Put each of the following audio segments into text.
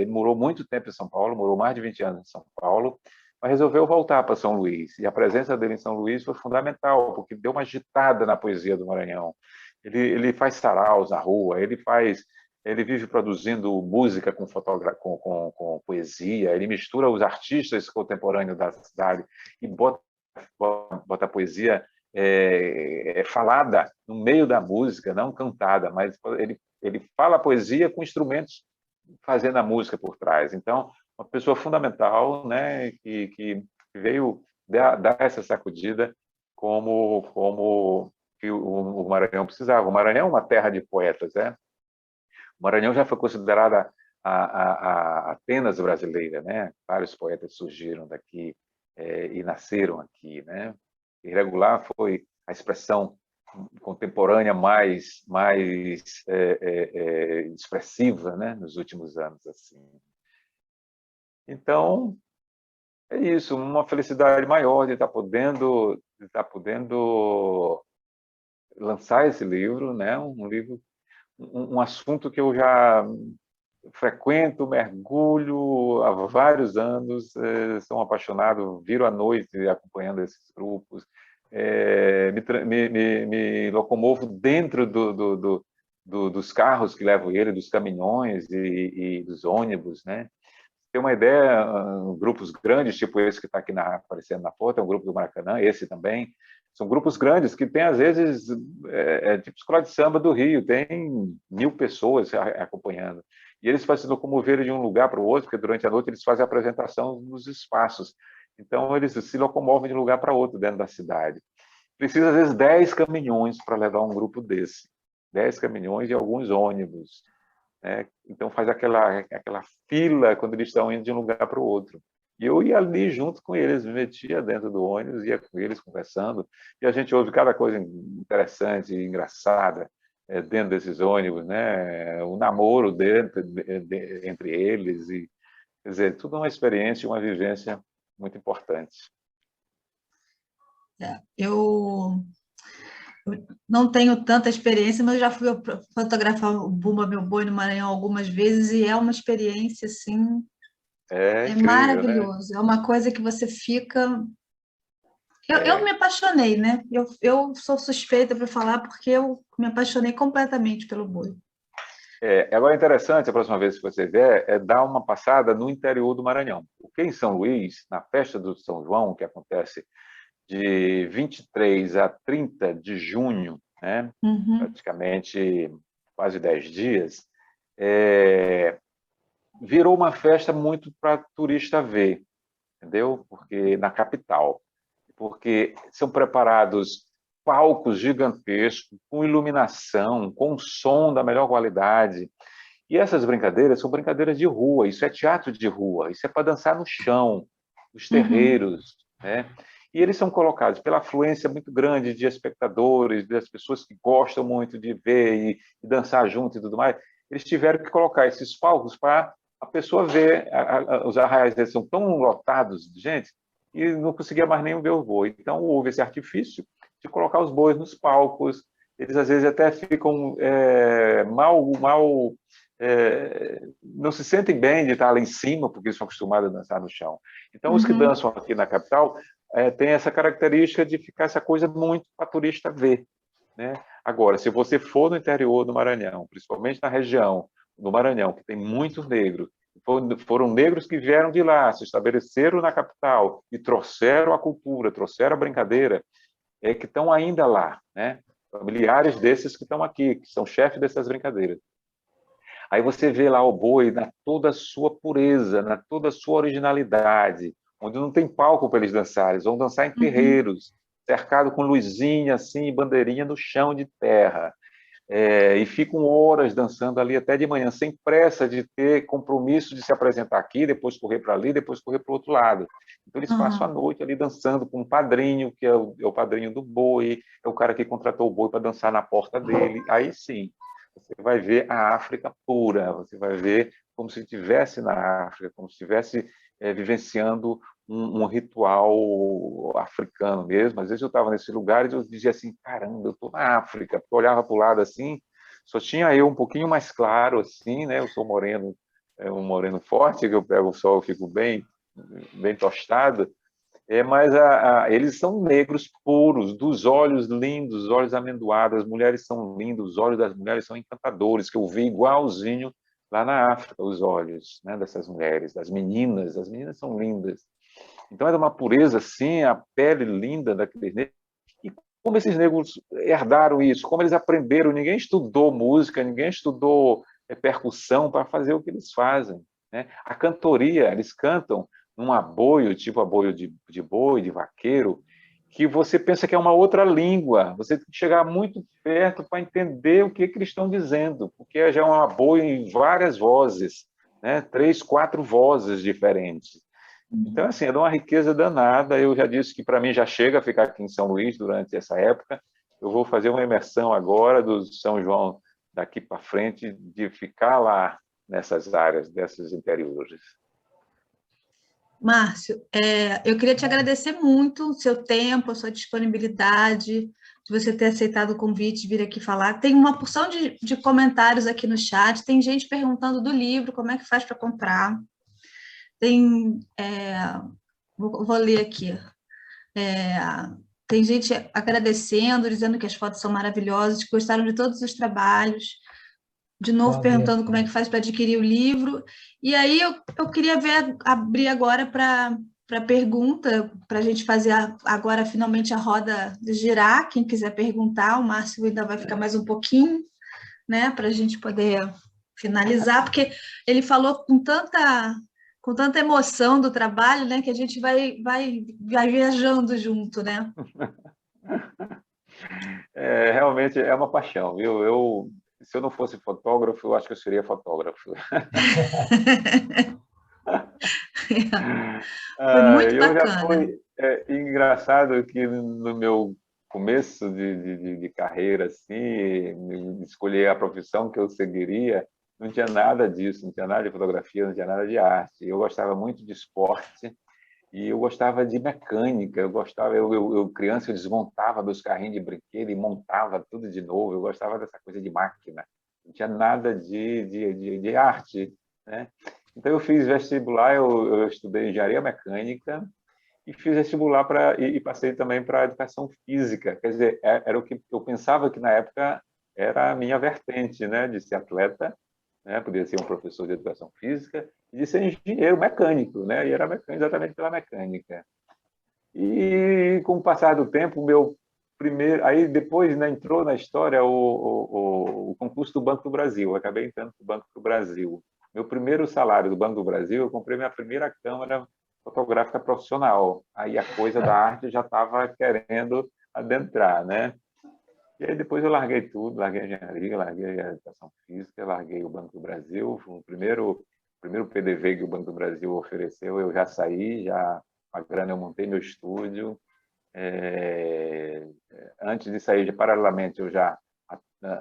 Ele morou muito tempo em São Paulo, morou mais de 20 anos em São Paulo, mas resolveu voltar para São Luís. E a presença dele em São Luís foi fundamental, porque deu uma agitada na poesia do Maranhão. Ele faz saraus na rua, ele vive produzindo música com poesia, ele mistura os artistas contemporâneos da cidade e bota a poesia falada no meio da música, não cantada, mas ele fala a poesia com instrumentos fazendo a música por trás. Então, uma pessoa fundamental, né, que veio dar essa sacudida como que o Maranhão precisava. O Maranhão é uma terra de poetas, né? O Maranhão já foi considerada a Atenas brasileira, né? Vários poetas surgiram daqui e nasceram aqui, né? Irregular foi a expressão contemporânea mais expressiva, né? Nos últimos anos, assim. Então, é isso, uma felicidade maior de estar podendo lançar esse livro, né? Um assunto que eu já frequento, mergulho há vários anos, sou um apaixonado, viro à noite acompanhando esses grupos, me locomovo dentro dos carros que levam ele, dos caminhões e dos ônibus, né? Tem uma ideia, grupos grandes, tipo esse que está aqui aparecendo na foto, é um grupo do Maracanã, esse também, são grupos grandes que tem, às vezes, tipo escola de samba do Rio, tem 1000 pessoas acompanhando. E eles fazem se locomover de um lugar para o outro, porque durante a noite eles fazem a apresentação nos espaços. Então, eles se locomovem de um lugar para outro dentro da cidade. Precisa, às vezes, 10 caminhões para levar um grupo desse. 10 caminhões e alguns ônibus. Né? Então, faz aquela fila quando eles estão indo de um lugar para o outro. E eu ia ali junto com eles, me metia dentro do ônibus, ia com eles conversando, e a gente ouve cada coisa interessante e engraçada dentro desses ônibus, né? O namoro entre eles, e, quer dizer, tudo uma experiência, uma vivência muito importante. Eu não tenho tanta experiência, mas eu já fui fotografar o Bumba Meu Boi no Maranhão algumas vezes e é uma experiência assim, é Incrível, maravilhoso. né? É uma coisa que você fica. Eu me apaixonei, né? Eu sou suspeita para falar porque eu me apaixonei completamente pelo boi. Agora, é interessante, a próxima vez que você vier, dar uma passada no interior do Maranhão. Porque em São Luís, na festa do São João, que acontece de 23 a 30 de junho, né? Uhum. Praticamente quase 10 dias, virou uma festa muito para turista ver, entendeu? Porque na capital, porque são preparados palcos gigantescos, com iluminação, com som da melhor qualidade. E essas brincadeiras são brincadeiras de rua, isso é teatro de rua, isso é para dançar no chão, nos Uhum. terreiros, né? E eles são colocados pela afluência muito grande de espectadores, das pessoas que gostam muito de ver e dançar junto e tudo mais. Eles tiveram que colocar esses palcos para a pessoa ver. Os arraiais deles são tão lotados de gente e não conseguia mais nem ver o boi. Então, houve esse artifício de colocar os bois nos palcos. Eles, às vezes, até ficam não se sentem bem de estar lá em cima, porque eles são acostumados a dançar no chão. Então, os que Uhum. dançam aqui na capital têm essa característica de ficar essa coisa muito para turista ver, né? Agora, se você for no interior do Maranhão, principalmente na região do Maranhão, que tem muitos negros, foram negros que vieram de lá, se estabeleceram na capital e trouxeram a cultura, trouxeram a brincadeira, que estão ainda lá, né? Familiares desses que estão aqui, que são chefes dessas brincadeiras. Aí você vê lá o boi na toda a sua pureza, na toda a sua originalidade, onde não tem palco para eles dançarem, eles vão dançar em Uhum. terreiros, cercado com luzinha assim, bandeirinha no chão de terra. E ficam horas dançando ali até de manhã, sem pressa de ter compromisso de se apresentar aqui, depois correr para ali, depois correr para o outro lado. Então eles passam a Uhum. noite ali dançando com um padrinho, que é o padrinho do boi, é o cara que contratou o boi para dançar na porta dele. Aí sim, você vai ver a África pura, você vai ver como se estivesse na África, como se estivesse vivenciando um ritual africano mesmo. Às vezes eu estava nesse lugar e eu dizia assim, caramba, eu estou na África, porque eu olhava para o lado assim, só tinha eu um pouquinho mais claro, assim, né? Eu sou moreno um moreno forte, que eu pego o sol e fico bem tostado. Mas eles são negros puros, dos olhos lindos, os olhos amendoados, as mulheres são lindas, os olhos das mulheres são encantadores, que eu vi igualzinho lá na África, os olhos, né, dessas mulheres, das meninas, as meninas são lindas. Então, era uma pureza, assim, a pele linda daqueles negros. E como esses negros herdaram isso, como eles aprenderam, ninguém estudou música, ninguém estudou percussão para fazer o que eles fazem, né? A cantoria, eles cantam num aboio, tipo aboio de boi, de vaqueiro, que você pensa que é uma outra língua. Você tem que chegar muito perto para entender o que eles estão dizendo, porque já é um aboio em várias vozes, né? 3, 4 vozes diferentes. Então, assim, é de uma riqueza danada. Eu já disse que, para mim, já chega a ficar aqui em São Luís durante essa época. Eu vou fazer uma imersão agora do São João daqui para frente, de ficar lá nessas áreas, desses interiores. Márcio, eu queria te agradecer muito o seu tempo, a sua disponibilidade, de você ter aceitado o convite de vir aqui falar. Tem uma porção de comentários aqui no chat, tem gente perguntando do livro, como é que faz para comprar. Vou ler aqui. Tem gente agradecendo, dizendo que as fotos são maravilhosas, que gostaram de todos os trabalhos. De novo, perguntando como é que faz para adquirir o livro. E aí eu queria abrir agora para pergunta, para a gente fazer agora finalmente a roda girar. Quem quiser perguntar, o Márcio ainda vai ficar mais um pouquinho, né, para a gente poder finalizar, porque ele falou com tanta emoção do trabalho, né, que a gente vai viajando junto, né? Realmente é uma paixão, viu? Se eu não fosse fotógrafo, eu acho que eu seria fotógrafo. Foi muito Eu já bacana. fui engraçado que no meu começo de carreira, assim, de escolher a profissão que eu seguiria, não tinha nada disso, não tinha nada de fotografia, não tinha nada de arte. Eu gostava muito de esporte e eu gostava de mecânica. Eu criança, eu desmontava meus carrinhos de brinquedo e montava tudo de novo. Eu gostava dessa coisa de máquina. Não tinha nada de arte, né? Então, eu fiz vestibular, eu estudei engenharia mecânica e fiz vestibular e passei também para educação física. Quer dizer, era o que eu pensava que na época era a minha vertente, né, de ser atleta, né, podia ser um professor de educação física e de ser engenheiro mecânico, né, e era mecânico exatamente pela mecânica. E com o passar do tempo, meu primeiro, aí depois, né, entrou na história o concurso do Banco do Brasil. Eu acabei entrando para o Banco do Brasil. Meu primeiro salário do Banco do Brasil, eu comprei minha primeira câmera fotográfica profissional. Aí a coisa da arte já estava querendo adentrar, né? E aí depois eu larguei tudo, larguei a engenharia, larguei a educação física, larguei o Banco do Brasil. Foi o primeiro PDV que o Banco do Brasil ofereceu, eu já saí, já a grana eu montei meu estúdio. Antes de sair, paralelamente, eu já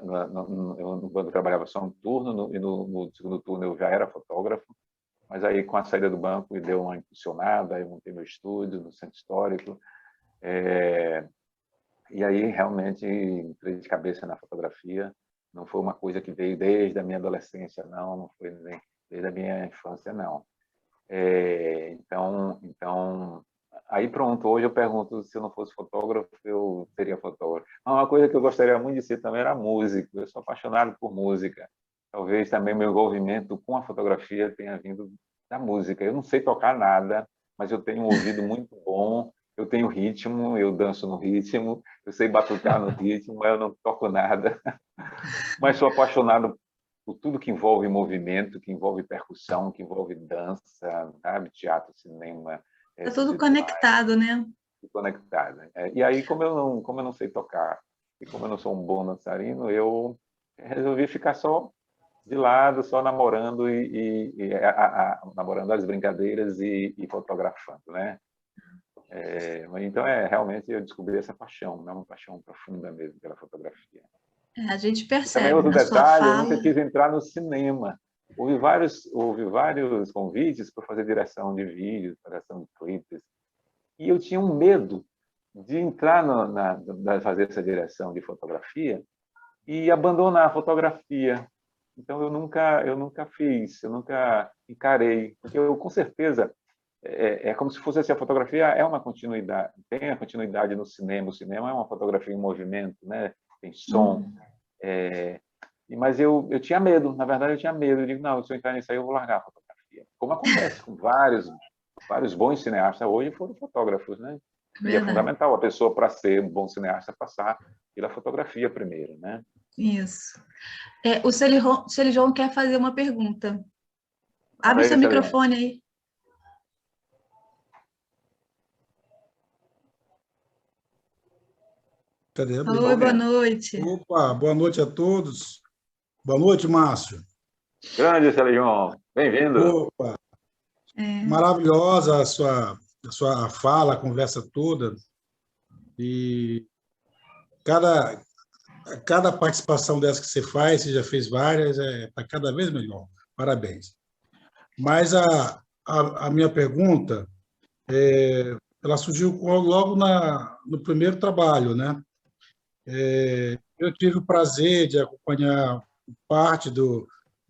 no banco eu trabalhava só um turno e no segundo turno eu já era fotógrafo, mas aí com a saída do banco me deu uma impulsionada, aí eu montei meu estúdio no Centro Histórico, e aí realmente entrei de cabeça na fotografia. Não foi uma coisa que veio desde a minha adolescência, não foi nem desde a minha infância, não. Então, aí pronto, hoje eu pergunto se eu não fosse fotógrafo, eu seria fotógrafo. Uma coisa que eu gostaria muito de ser também era músico, eu sou apaixonado por música. Talvez também meu envolvimento com a fotografia tenha vindo da música. Eu não sei tocar nada, mas eu tenho um ouvido muito bom, eu tenho ritmo, eu danço no ritmo, eu sei batucar no ritmo, mas eu não toco nada. Mas sou apaixonado por tudo que envolve movimento, que envolve percussão, que envolve dança, sabe? Teatro, cinema, Está esses tudo rituais conectado, né? conectados. E aí, como eu não sei tocar e como eu não sou um bom dançarino, eu resolvi ficar só de lado, só namorando namorando as brincadeiras e fotografando, né? Então, realmente eu descobri essa paixão, né? Uma paixão profunda mesmo pela fotografia. A gente E também percebe outro na sua detalhe, eu nunca fala. quis entrar no cinema. Houve vários convites para fazer direção de vídeos, direção de clipes, e eu tinha um medo de entrar fazer essa direção de fotografia e abandonar a fotografia. Então eu nunca fiz, eu nunca encarei, porque eu com certeza é como se fosse assim, a fotografia é uma continuidade, tem a continuidade no cinema. O cinema é uma fotografia em movimento, né? Tem som. Mas eu tinha medo, na verdade eu tinha medo. Eu digo, não, se eu entrar nisso aí eu vou largar a fotografia. Como acontece com vários bons cineastas hoje foram fotógrafos, né? E é Verdade. fundamental a pessoa, para ser um bom cineasta, passar pela fotografia primeiro, né? Isso. O Celijon quer fazer uma pergunta. Manda Abre aí, seu Sérgio. microfone aí. Cadê? Oi, boa noite. Opa, boa noite a todos. Boa noite, Márcio. Grande, Sérgio. Bem-vindo. Opa, maravilhosa a sua fala, a conversa toda. E cada participação dessa que você faz, você já fez várias, está cada vez melhor. Parabéns. Mas a minha pergunta, ela surgiu logo no primeiro trabalho, né? Eu tive o prazer de acompanhar parte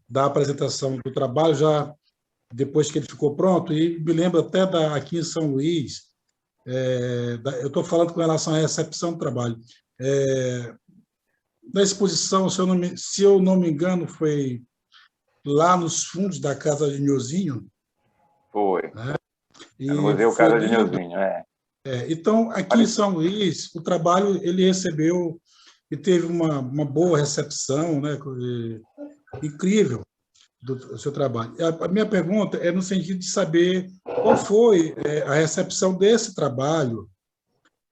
da apresentação do trabalho já depois que ele ficou pronto, e me lembro até aqui em São Luís, eu estou falando com relação à recepção do trabalho. Na exposição, se eu não me engano, foi lá nos fundos da Casa de Nhozinho. Foi. Né? É no E Museu foi Casa de lindo. Nhozinho, Então, aqui em São Luís, o trabalho ele recebeu e teve uma boa recepção, né? Incrível do seu trabalho. A minha pergunta é no sentido de saber qual foi a recepção desse trabalho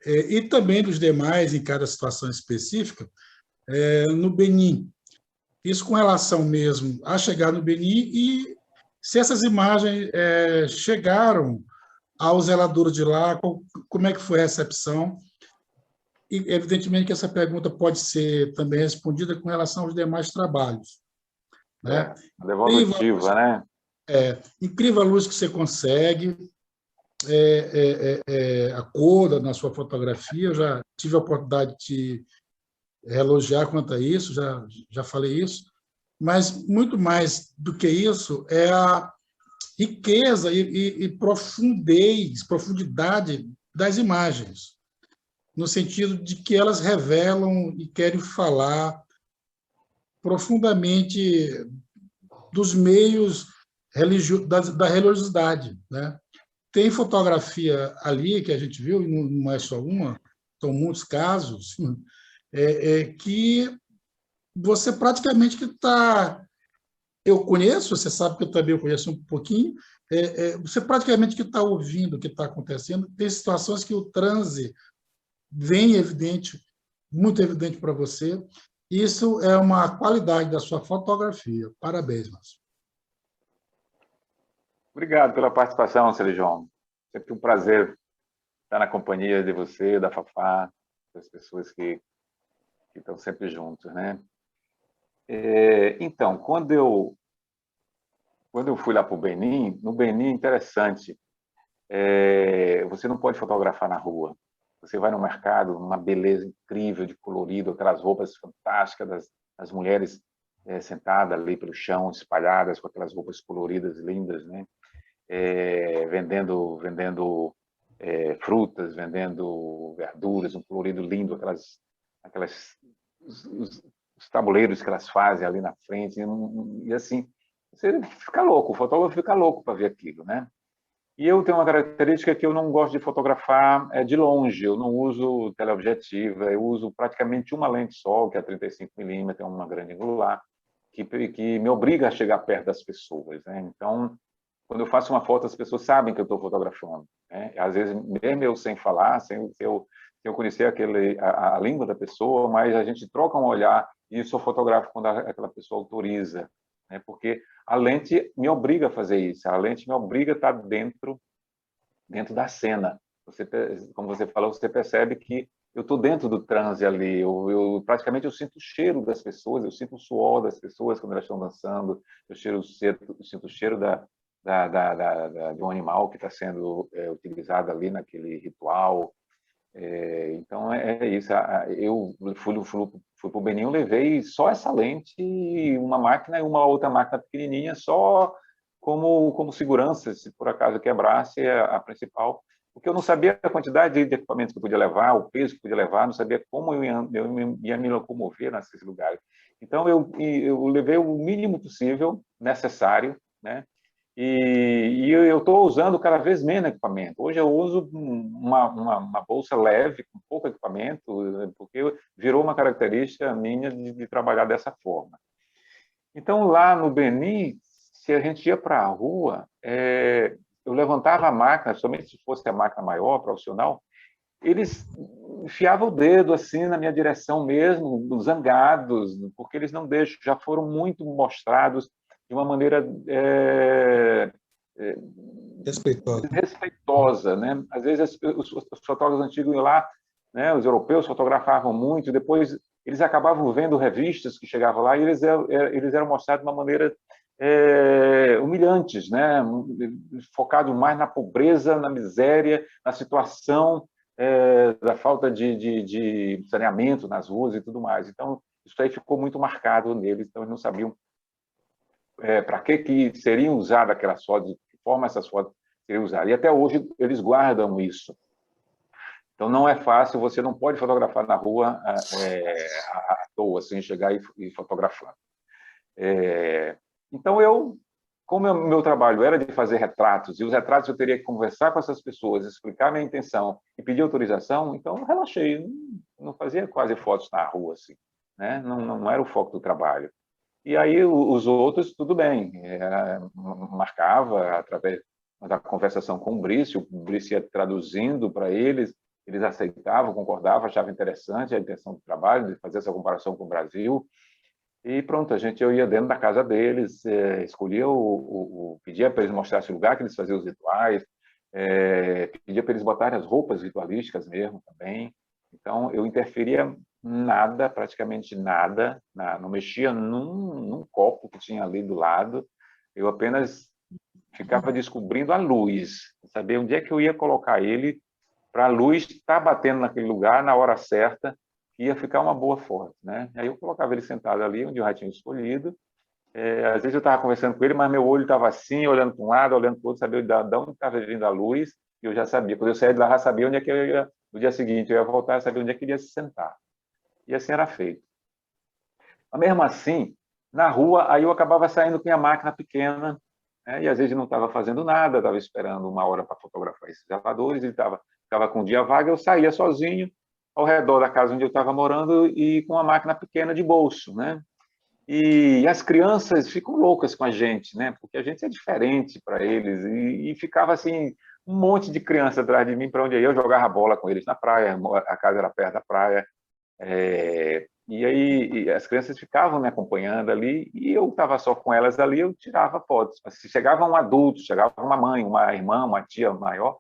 e também dos demais em cada situação específica no Benin. Isso com relação mesmo a chegar no Benin e se essas imagens chegaram aos zeladores de lá, como é que foi a recepção? E, evidentemente, que essa pergunta pode ser também respondida com relação aos demais trabalhos. Né? Devolutiva, né? Incrível a luz que você consegue, a cor na sua fotografia. Eu já tive a oportunidade de te elogiar quanto a isso, já falei isso, mas muito mais do que isso é a riqueza e profundidade das imagens, no sentido de que elas revelam e querem falar profundamente dos meios da religiosidade, né? Tem fotografia ali que a gente viu, e não é só uma, são muitos casos, que você praticamente que está... Eu conheço, você sabe que eu também conheço um pouquinho, você praticamente que está ouvindo o que está acontecendo. Tem situações que o transe vem evidente, muito evidente para você. Isso é uma qualidade da sua fotografia. Parabéns, Márcio. Obrigado pela participação, Sérgio. Sempre um prazer estar na companhia de você, da Fafá, das pessoas que estão sempre juntos, né? Então, quando eu fui lá para o Benin, no Benin, interessante, você não pode fotografar na rua. Você vai no mercado, uma beleza incrível de colorido, aquelas roupas fantásticas das mulheres sentadas ali pelo chão, espalhadas com aquelas roupas coloridas lindas, né? Vendendo frutas, vendendo verduras, um colorido lindo, os tabuleiros que elas fazem ali na frente, e assim, você fica louco, o fotógrafo fica louco para ver aquilo, né? E eu tenho uma característica que eu não gosto de fotografar de longe, eu não uso teleobjetiva, eu uso praticamente uma lente só, que é 35mm, uma grande angular, que me obriga a chegar perto das pessoas, né? Então, quando eu faço uma foto, as pessoas sabem que eu estou fotografando, né? Às vezes, mesmo eu sem falar, sem eu conhecer a língua da pessoa, mas a gente troca um olhar e eu só fotografo quando aquela pessoa autoriza, né? Porque a lente me obriga a fazer isso, a lente me obriga a estar dentro da cena. Como você falou, você percebe que eu estou dentro do transe ali, praticamente eu sinto o cheiro das pessoas, eu sinto o suor das pessoas quando elas estão dançando, eu sinto o cheiro de um animal que está sendo utilizado ali naquele ritual. Então, é isso. Eu fui para o Benin, eu levei só essa lente, uma máquina e uma outra máquina pequenininha, só como segurança, se por acaso quebrasse a principal, porque eu não sabia a quantidade de equipamentos que eu podia levar, o peso que eu podia levar, não sabia como eu ia me locomover nesses lugares. Então, eu levei o mínimo possível, necessário, né? E eu estou usando cada vez menos equipamento. Hoje eu uso uma bolsa leve, com pouco equipamento, porque virou uma característica minha de trabalhar dessa forma. Então, lá no Benin, se a gente ia para a rua, eu levantava a máquina, somente se fosse a máquina maior, profissional, eles enfiavam o dedo assim na minha direção mesmo, zangados, porque eles não deixam, já foram muito mostrados de uma maneira respeitosa, né? Às vezes os fotógrafos antigos lá, né, os europeus fotografavam muito, depois eles acabavam vendo revistas que chegavam lá e eles eram mostrados de uma maneira humilhantes, né? Focados mais na pobreza, na miséria, na situação da falta de saneamento nas ruas e tudo mais. Então, isso aí ficou muito marcado neles, então eles não sabiam para que seriam usadas aquelas fotos, de que forma essas fotos seriam usadas. E até hoje eles guardam isso. Então, não é fácil, você não pode fotografar na rua à toa, sem chegar e fotografar. Então, como o meu trabalho era de fazer retratos, e os retratos eu teria que conversar com essas pessoas, explicar minha intenção e pedir autorização, então eu relaxei, não fazia quase fotos na rua, assim, né? Não era o foco do trabalho. E aí os outros, tudo bem, marcava através da conversação com o Brice ia traduzindo para eles aceitavam, concordavam, achavam interessante a intenção do trabalho, de fazer essa comparação com o Brasil, e pronto, eu ia dentro da casa deles, escolhia pedia para eles mostrassem o lugar que eles faziam os rituais, pedia para eles botarem as roupas ritualísticas mesmo também. Então, eu interferia nada, praticamente nada, não mexia num copo que tinha ali do lado, eu apenas ficava descobrindo a luz, saber onde é que eu ia colocar ele para a luz estar batendo naquele lugar na hora certa, ia ficar uma boa foto, né? Aí eu colocava ele sentado ali, onde eu já tinha escolhido. Às vezes eu estava conversando com ele, mas meu olho estava assim, olhando para um lado, olhando para o outro, sabia de onde estava vindo a luz, e eu já sabia. Quando eu saía de lá, já sabia onde é que eu ia, no dia seguinte, eu ia voltar, sabia onde é que ele ia se sentar. E assim era feito. Mas mesmo assim, na rua, aí eu acabava saindo com a máquina pequena, né? E às vezes não estava fazendo nada, estava esperando uma hora para fotografar esses zeladores, ele estava com um dia vaga, eu saía sozinho, ao redor da casa onde eu estava morando e com uma máquina pequena de bolso, né? E as crianças ficam loucas com a gente, né? Porque a gente é diferente para eles e ficava assim um monte de criança atrás de mim para onde eu ia. Eu jogava bola com eles na praia, a casa era perto da praia, e aí as crianças ficavam me acompanhando ali e eu estava só com elas ali, eu tirava fotos. Mas se chegava um adulto, chegava uma mãe, uma irmã, uma tia maior,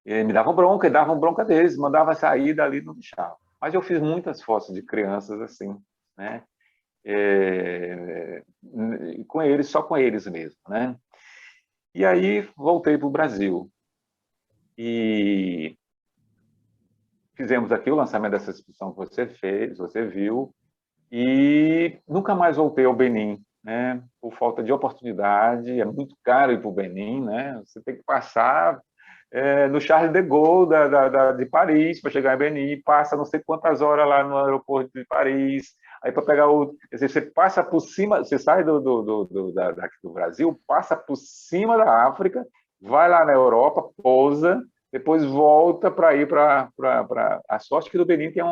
me davam bronca, e davam bronca deles, mandava sair dali, não deixava. Mas eu fiz muitas fotos de crianças assim, né? Com eles, só com eles mesmo, né? E aí voltei para o Brasil e fizemos aqui o lançamento dessa exposição que você fez, você viu, e nunca mais voltei ao Benin, né? Por falta de oportunidade, é muito caro ir para o Benin, né? Você tem que passar no Charles de Gaulle de Paris para chegar em Benin, passa não sei quantas horas lá no aeroporto de Paris, aí para pegar você passa por cima, você sai daqui do Brasil, passa por cima da África, vai lá na Europa, pousa, depois volta para ir para a sorte que do Benin tem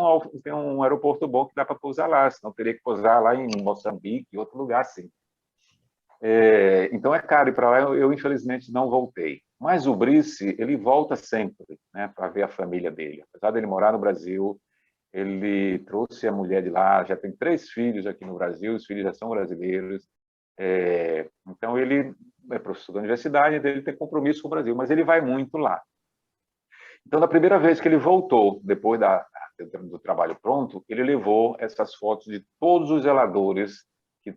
um aeroporto bom que dá para pousar lá, senão teria que pousar lá em Moçambique, em outro lugar assim. Então é caro ir para lá, eu infelizmente não voltei. Mas o Brice, ele volta sempre, né, para ver a família dele. Apesar dele morar no Brasil, ele trouxe a mulher de lá, já tem 3 filhos aqui no Brasil, os filhos já são brasileiros. Então ele é professor da universidade, ele tem compromisso com o Brasil, mas ele vai muito lá. Então, na primeira vez que ele voltou, depois do trabalho pronto, ele levou essas fotos de todos os zeladores que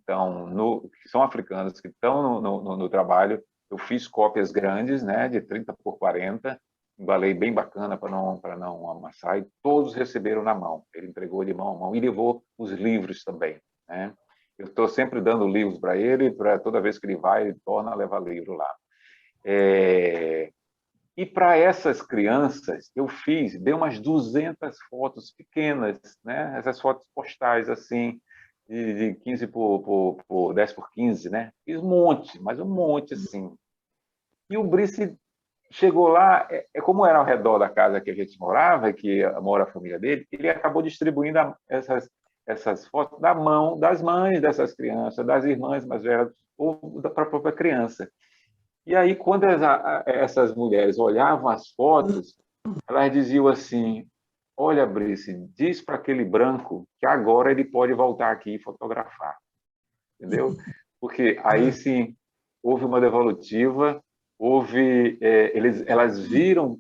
são africanos, que estão no trabalho. Eu fiz cópias grandes, né, de 30 por 40, embalei bem bacana para não amassar, e todos receberam na mão. Ele entregou de mão a mão e levou os livros também, né? Eu estou sempre dando livros para ele, para toda vez que ele vai, ele torna a levar livro lá. E para essas crianças, eu dei umas 200 fotos pequenas, né? Essas fotos postais, assim, de 15 por 10 por 15, né? Fiz um monte, mas um monte, assim. E o Brice chegou lá, como era ao redor da casa que a gente morava, que mora a família dele, ele acabou distribuindo essas fotos da mão das mães dessas crianças, das irmãs mais velhas, ou para a própria criança. E aí, quando essas mulheres olhavam as fotos, elas diziam assim: olha, Brice, diz para aquele branco que agora ele pode voltar aqui e fotografar. Entendeu? Porque aí sim houve uma devolutiva, elas viram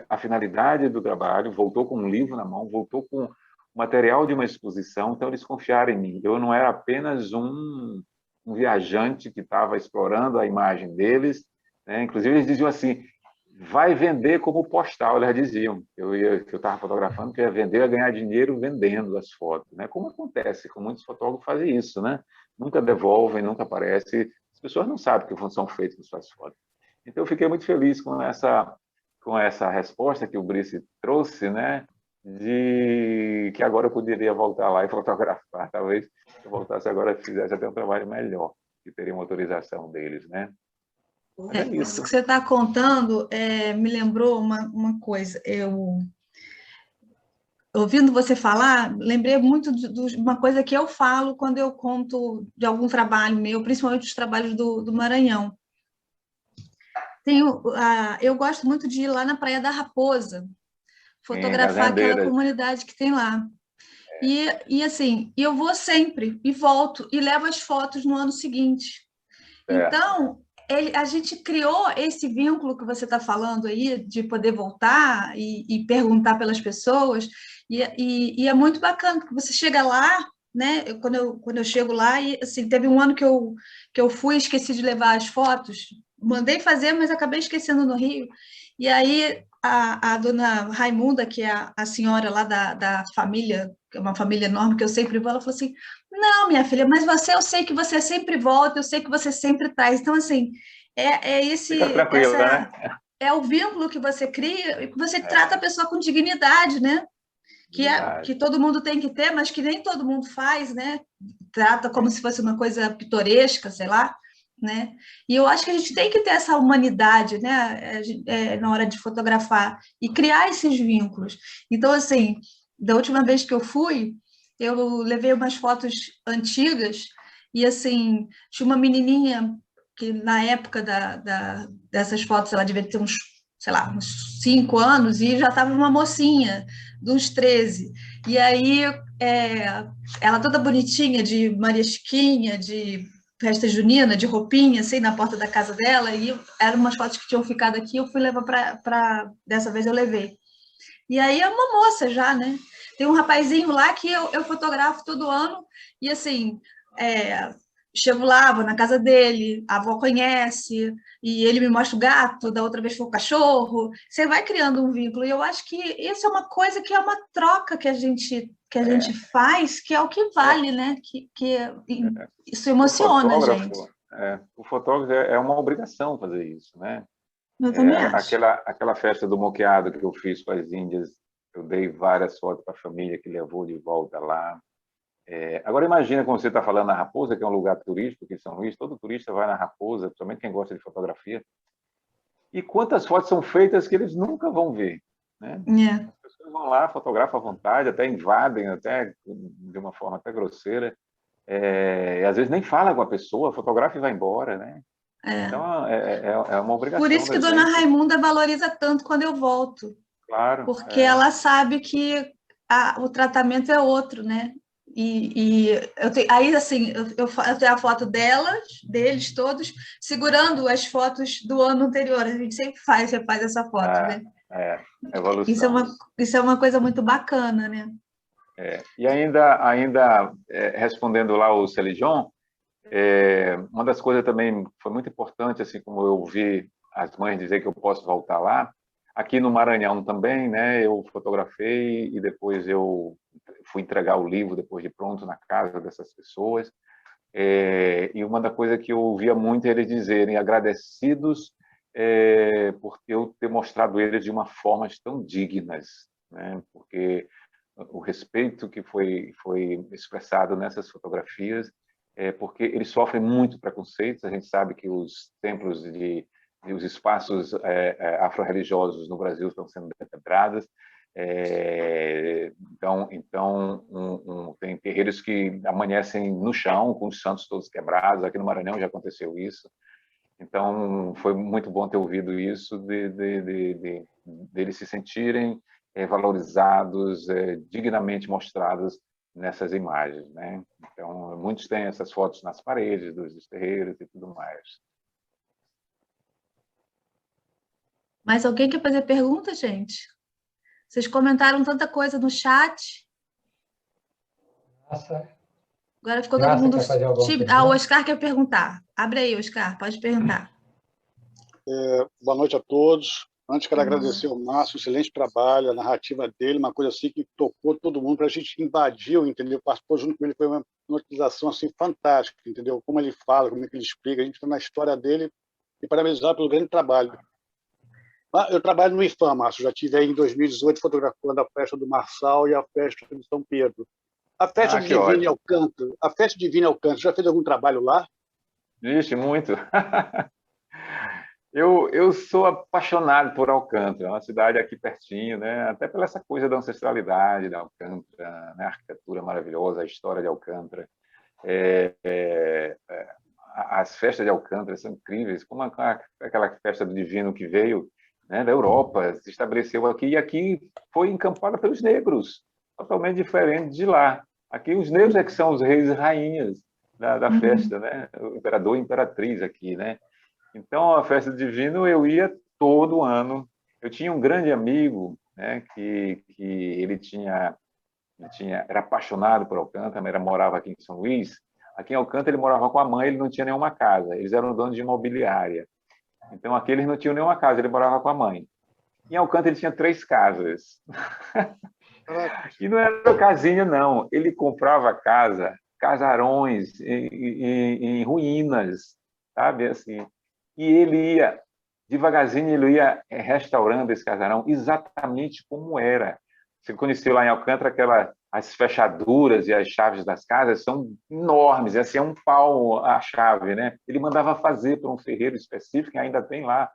a finalidade do trabalho, voltou com um livro na mão, voltou com material de uma exposição, então eles confiaram em mim. Eu não era apenas um viajante que estava explorando a imagem deles, né? Inclusive eles diziam assim: vai vender como postal, elas diziam que eu estava fotografando, que ia vender, ia ganhar dinheiro vendendo as fotos, né? Como acontece, com muitos fotógrafos fazem isso, né? Nunca devolvem, nunca aparece, as pessoas não sabem o que são feitas com suas fotos. Então eu fiquei muito feliz com essa resposta que o Brice trouxe, né? De que agora eu poderia voltar lá e fotografar, talvez se eu voltasse agora e fizesse até um trabalho melhor, que teria uma autorização deles, né? Isso que você está contando me lembrou uma coisa. Ouvindo você falar, lembrei muito de uma coisa que eu falo quando eu conto de algum trabalho meu, principalmente os trabalhos do Maranhão. Eu gosto muito de ir lá na Praia da Raposa, fotografar aquela comunidade que tem lá. E assim, eu vou sempre, e volto, e levo as fotos no ano seguinte. Então, a gente criou esse vínculo que você está falando aí, de poder voltar e perguntar pelas pessoas, e é muito bacana, porque você chega lá, né? Quando eu chego lá, e assim, teve um ano que eu fui, esqueci de levar as fotos, mandei fazer, mas acabei esquecendo no Rio, e aí a dona Raimunda, que é a senhora lá da família, que é uma família enorme que eu sempre vou, ela falou assim: não, minha filha, mas eu sei que você sempre volta, eu sei que você sempre traz. Então, assim, né? É o vínculo que você cria e que você trata a pessoa com dignidade, né? Que todo mundo tem que ter, mas que nem todo mundo faz, né? Trata como se fosse uma coisa pitoresca, sei lá, né? E eu acho que a gente tem que ter essa humanidade, né? Na hora de fotografar e criar esses vínculos. Então, assim, da última vez que eu fui, eu levei umas fotos antigas e, assim, tinha uma menininha que, na época dessas fotos, ela devia ter uns, sei lá, uns 5 anos e já estava uma mocinha, de uns 13. E aí, ela toda bonitinha, de Maria Chiquinha, de festa junina, de roupinha, assim, na porta da casa dela, e eram umas fotos que tinham ficado aqui, eu fui levar dessa vez eu levei. E aí é uma moça já, né? Tem um rapazinho lá que eu fotografo todo ano, e assim, chego lá, vou na casa dele, a avó conhece, e ele me mostra o gato, da outra vez foi o cachorro, você vai criando um vínculo, e eu acho que isso é uma coisa que é uma troca que a gente faz, que é o que vale, né? Isso emociona a gente. O fotógrafo é uma obrigação fazer isso, né? Eu também acho. Aquela festa do moqueado que eu fiz com as índias, eu dei várias fotos para a família que levou de volta lá. Agora imagina, como você está falando, na Raposa, que é um lugar turístico aqui em São Luís, todo turista vai na Raposa, principalmente quem gosta de fotografia, e quantas fotos são feitas que eles nunca vão ver, né? As pessoas vão lá, fotografam à vontade, até invadem, até de uma forma até grosseira, e às vezes nem fala com a pessoa, fotografa e vai embora, né? Então é uma obrigação. Por isso que Dona Raimunda valoriza tanto quando eu volto. Claro. Porque ela sabe que o tratamento é outro, né? Aí, assim, eu tenho a foto deles todos, segurando as fotos do ano anterior. A gente sempre faz essa foto, né? Evolução. Isso é uma coisa muito bacana, né? E ainda respondendo lá o Celijon, uma das coisas também foi muito importante, assim como eu ouvi as mães dizer que eu posso voltar lá, Aqui no Maranhão também, né, eu fotografei e depois eu fui entregar o livro, depois de pronto, na casa dessas pessoas. E uma da coisa que eu ouvia muito eles dizerem, agradecidos por eu ter mostrado eles de uma forma tão dignas, né, porque o respeito que foi expressado nessas fotografias porque eles sofrem muito preconceitos. A gente sabe que os templos e os espaços afro-religiosos no Brasil estão sendo quebrados. Então tem terreiros que amanhecem no chão, com os santos todos quebrados. Aqui no Maranhão já aconteceu isso. Então, foi muito bom ter ouvido isso, deles se sentirem valorizados, dignamente mostrados nessas imagens, né? Então, muitos têm essas fotos nas paredes dos terreiros e tudo mais. Mais alguém quer fazer pergunta, gente? Vocês comentaram tanta coisa no chat. Nossa. Agora ficou todo mundo tímido. Ah, o Oscar quer perguntar. Abre aí, Oscar, pode perguntar. Boa noite a todos. Antes, quero agradecer ao Márcio, excelente trabalho, a narrativa dele, uma coisa assim que tocou todo mundo, para a gente invadiu, entendeu? Participou junto com ele, foi uma utilização assim, fantástica, entendeu? Como ele fala, como é que ele explica, a gente está na história dele e parabenizar pelo grande trabalho. Eu trabalho no IFAM, Márcio, já estive aí em 2018 fotografando a festa do Marçal e a festa de São Pedro. A festa de Divina Alcântara, a festa de Divina Alcântara, já fez algum trabalho lá? Vixe, muito. Eu sou apaixonado por Alcântara, uma cidade aqui pertinho, né? Até pela essa coisa da ancestralidade de Alcântara, né? A arquitetura maravilhosa, a história de Alcântara. As festas de Alcântara são incríveis, como aquela festa do Divino que veio, né, da Europa, se estabeleceu aqui, e aqui foi encampada pelos negros, totalmente diferente de lá. Aqui os negros é que são os reis e rainhas da festa, né? O imperador e imperatriz aqui, né? Então, a festa do Divino eu ia todo ano. Eu tinha um grande amigo, né, que ele era apaixonado por Alcântara, morava aqui em São Luís. Aqui em Alcântara ele morava com a mãe, ele não tinha nenhuma casa. Eles eram donos de imobiliária. Então, aqui eles não tinham nenhuma casa, ele morava com a mãe. Em Alcântara ele tinha 3 casas. E não era casinha, não. Ele comprava casarões em ruínas, sabe, assim. E ele ia, devagarzinho, ele ia restaurando esse casarão exatamente como era. Você conheceu lá em Alcântara as fechaduras e as chaves das casas são enormes, assim, é um pau a chave, né? Ele mandava fazer para um ferreiro específico, que ainda tem lá,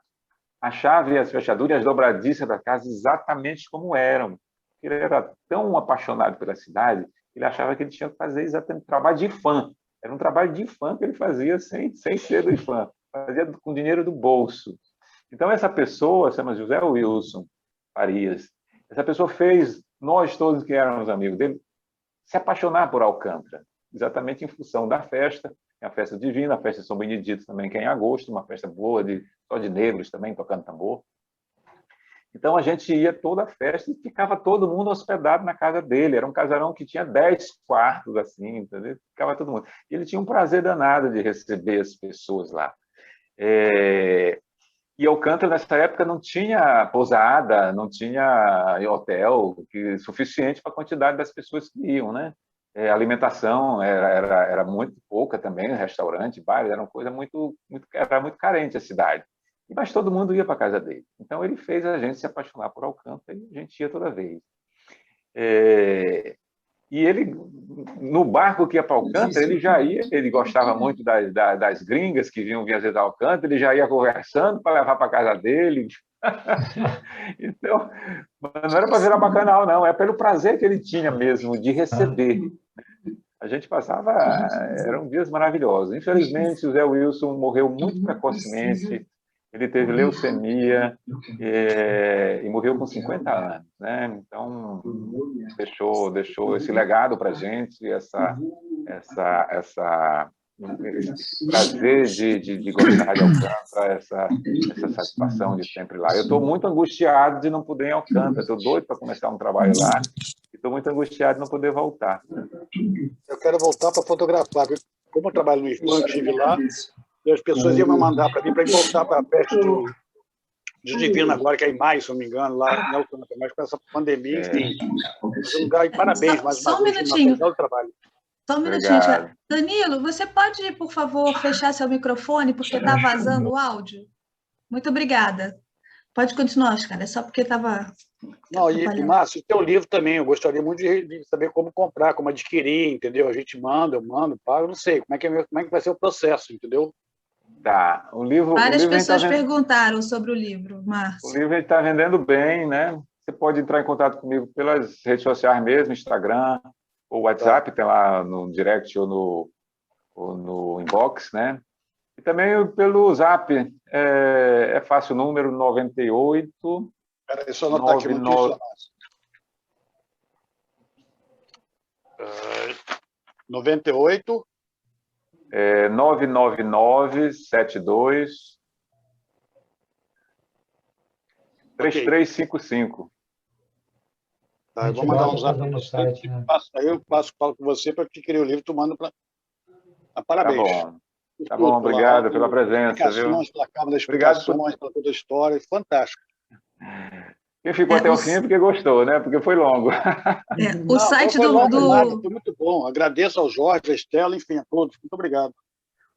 a chave e as fechaduras e as dobradiças da casa exatamente como eram. Ele era tão apaixonado pela cidade, ele achava que ele tinha que fazer exatamente trabalho de fã. Era um trabalho de fã que ele fazia sem ser do fã. Fazia com dinheiro do bolso. Então, essa pessoa, chama José Wilson Farias, essa pessoa fez nós todos que éramos amigos dele se apaixonar por Alcântara, exatamente em função da festa, a festa divina, a festa de São Benedito também, que é em agosto, uma festa boa, só de negros também, tocando tambor. Então, a gente ia toda a festa e ficava todo mundo hospedado na casa dele. Era um casarão que tinha 10 quartos, assim, entendeu? Ficava todo mundo. E ele tinha um prazer danado de receber as pessoas lá. E Alcântara, nessa época, não tinha pousada, não tinha hotel suficiente para a quantidade das pessoas que iam, né? A alimentação era muito pouca também, restaurante, bares, era uma coisa era muito carente a cidade. Mas todo mundo ia para a casa dele. Então, ele fez a gente se apaixonar por Alcântara e a gente ia toda vez. E ele, no barco que ia para Alcântara, ele já ia, ele gostava muito das gringas que vinham visitar Alcântara, ele já ia conversando para levar para a casa dele. Então, não era para virar bacanal, não, é pelo prazer que ele tinha mesmo de receber. A gente passava, eram dias maravilhosos. Infelizmente, o Zé Wilson morreu muito precocemente. Ele teve leucemia e morreu com 50 anos, né? Então, deixou esse legado para a gente, esse prazer de gostar de Alcântara, essa satisfação de sempre lá. Eu estou muito angustiado de não poder ir em Alcântara, estou doido para começar um trabalho lá, e estou muito angustiado de não poder voltar. Eu quero voltar para fotografar, como eu trabalho no IFAM, estive lá, e as pessoas iam me mandar para mim para voltar para a festa de Divino agora, que é em maio, se não me engano, lá em Alcântara, mas com essa pandemia, enfim. Parabéns mais Só uma um vez, minutinho. pelo trabalho. Só um minutinho. Obrigado. Danilo, você pode, por favor, fechar seu microfone, porque está vazando o áudio? Muito obrigada. Pode continuar, Oscar, é só porque estava... Não, e Márcio, o teu livro também, eu gostaria muito de saber como comprar, como adquirir, entendeu? A gente manda, eu mando, pago, não sei, como é que vai ser o processo, entendeu? Tá. Várias pessoas perguntaram sobre o livro, Márcio. O livro a gente está vendendo bem, né? Você pode entrar em contato comigo pelas redes sociais mesmo, Instagram, ou WhatsApp, tem lá no direct ou no inbox, né? E também pelo Zap, é fácil, o número 98... Peraí, só anotar aqui, muito difícil, 98... 99972 3355. Tá, eu vou mandar um zap para você. Né? Aí eu falo com você para adquirir o livro, tu manda para... Parabéns. Tá bom, obrigado pela presença. Viu? Pela câmera da explicação, pela toda a história, fantástico. Quem ficou até o fim é porque gostou, né? Porque foi longo. O site foi muito bom. Agradeço ao Jorge, a Estela, enfim, a todos. Muito obrigado.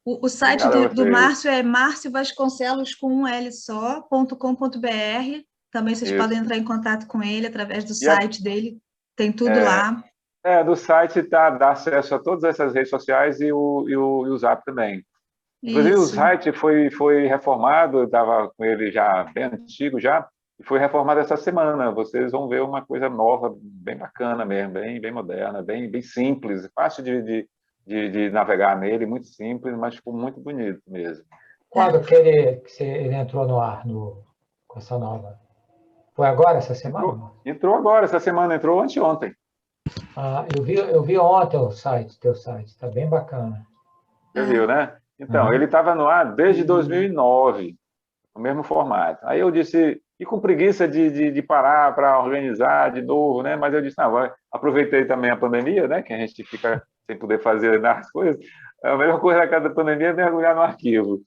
O site do Márcio é marciovasconcelos.com.br. Também vocês podem entrar em contato com ele através do site dele. Tem tudo lá. Do site dá acesso a todas essas redes sociais e o Zap também. Inclusive, o site foi reformado, eu estava com ele já bem antigo já, e foi reformado essa semana. Vocês vão ver uma coisa nova, bem bacana mesmo, bem moderna, bem simples, fácil de navegar nele, muito simples, mas ficou muito bonito mesmo. Quando que ele entrou no ar com essa nova? Foi agora, essa semana? Entrou agora, essa semana, entrou anteontem. Eu vi ontem o teu site, está bem bacana. Você viu, né? Então, ele estava no ar desde 2009, no mesmo formato. Aí eu disse, e com preguiça de parar para organizar de novo, né? Mas eu disse, aproveitei também a pandemia, né? Que a gente fica sem poder fazer as coisas. A melhor coisa da pandemia é mergulhar no arquivo.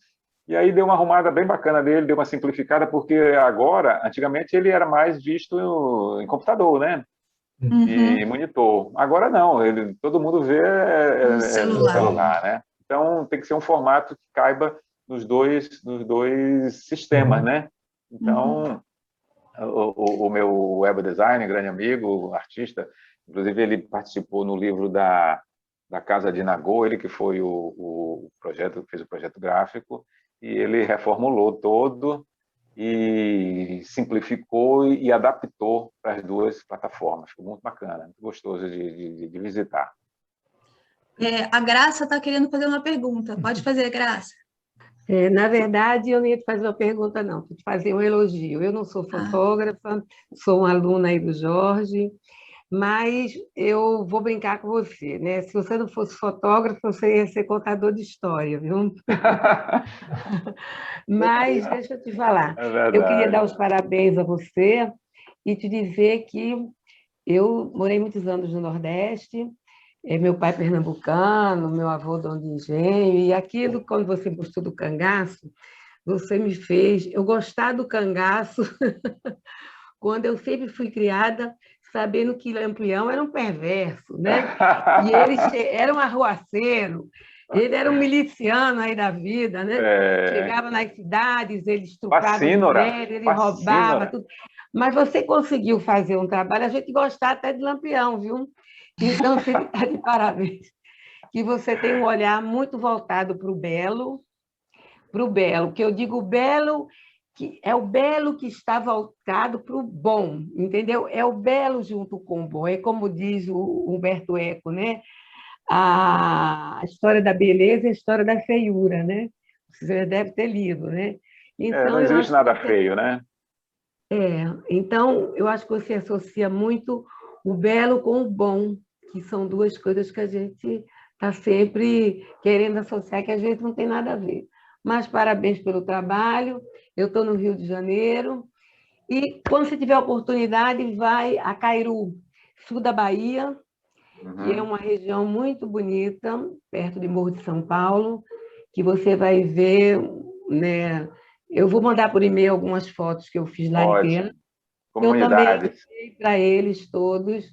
E aí deu uma arrumada bem bacana dele, deu uma simplificada, porque agora, antigamente, ele era mais visto em computador, né? E monitor. Agora não, todo mundo vê no celular, né? Então tem que ser um formato que caiba nos dois sistemas, né? Então o meu web designer, grande amigo, artista, inclusive ele participou no livro da Casa de Nagô, ele que foi o projeto, fez o projeto gráfico, e ele reformulou todo e simplificou e adaptou para as duas plataformas. Ficou muito bacana, muito gostoso de visitar. A Graça está querendo fazer uma pergunta. Pode fazer, Graça. Na verdade, eu não ia te fazer uma pergunta, não. Vou te fazer um elogio. Eu não sou fotógrafa, sou uma aluna aí do Jorge, mas eu vou brincar com você, né? Se você não fosse fotógrafo, você ia ser contador de história, viu? Mas deixa eu te falar. Eu queria dar os parabéns a você e te dizer que eu morei muitos anos no Nordeste, meu pai pernambucano, meu avô dono de engenho, e aquilo, quando você gostou do cangaço, você me fez eu gostar do cangaço quando eu sempre fui criada sabendo que Lampião era um perverso, né? E ele era um arruaceiro, ele era um miliciano aí da vida, né? Chegava nas cidades, ele estuprava mulheres, ele roubava tudo. Mas você conseguiu fazer um trabalho, a gente gostar até de Lampião, viu? Então, você está de parabéns. Que você tem um olhar muito voltado para o belo, que eu digo belo, que é o belo que está voltado para o bom, entendeu? É o belo junto com o bom. É como diz o Humberto Eco, né? A história da beleza e a história da feiura, né? Você deve ter lido, né? Então, não existe nada feio, né? Então, eu acho que você associa muito o belo com o bom, que são duas coisas que a gente está sempre querendo associar, que às vezes não tem nada a ver. Mas parabéns pelo trabalho. Eu estou no Rio de Janeiro. E, quando você tiver a oportunidade, vai a Cairu, sul da Bahia, que é uma região muito bonita, perto de Morro de São Paulo, que você vai ver, né, Eu vou mandar por e-mail algumas fotos que eu fiz lá em Pena. Comunidades. Eu também para eles todos.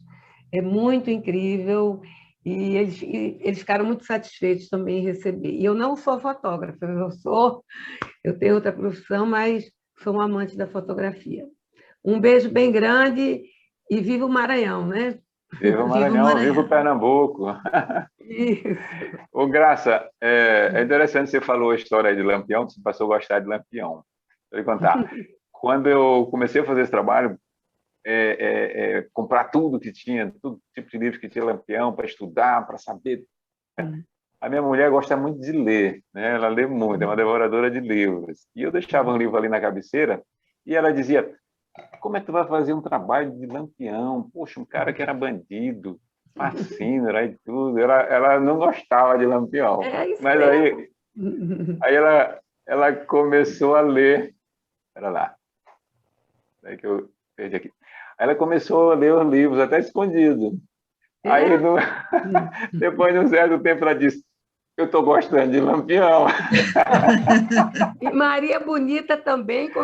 É muito incrível. E eles ficaram muito satisfeitos também em receber. E eu não sou fotógrafa, eu tenho outra profissão, mas sou uma amante da fotografia. Um beijo bem grande e viva o Maranhão, né? Viva o Maranhão, viva o Pernambuco. Isso. Ô, Graça, é interessante você falou a história aí de Lampião, você passou a gostar de Lampião. Vou lhe contar. Quando eu comecei a fazer esse trabalho, comprar tudo que tinha, todo tipo de livro que tinha Lampião, para estudar, para saber. A minha mulher gosta muito de ler, né? Ela lê muito, é uma devoradora de livros. E eu deixava um livro ali na cabeceira e ela dizia: como é que tu vai fazer um trabalho de Lampião? Poxa, um cara que era bandido, assassino, e tudo. Ela não gostava de Lampião. Mas aí ela começou a ler. Espera lá. Aí que eu perdi aqui. Aí ela começou a ler os livros, até escondido. Aí, depois de um certo tempo, ela disse: eu estou gostando de Lampião. E Maria Bonita também, quando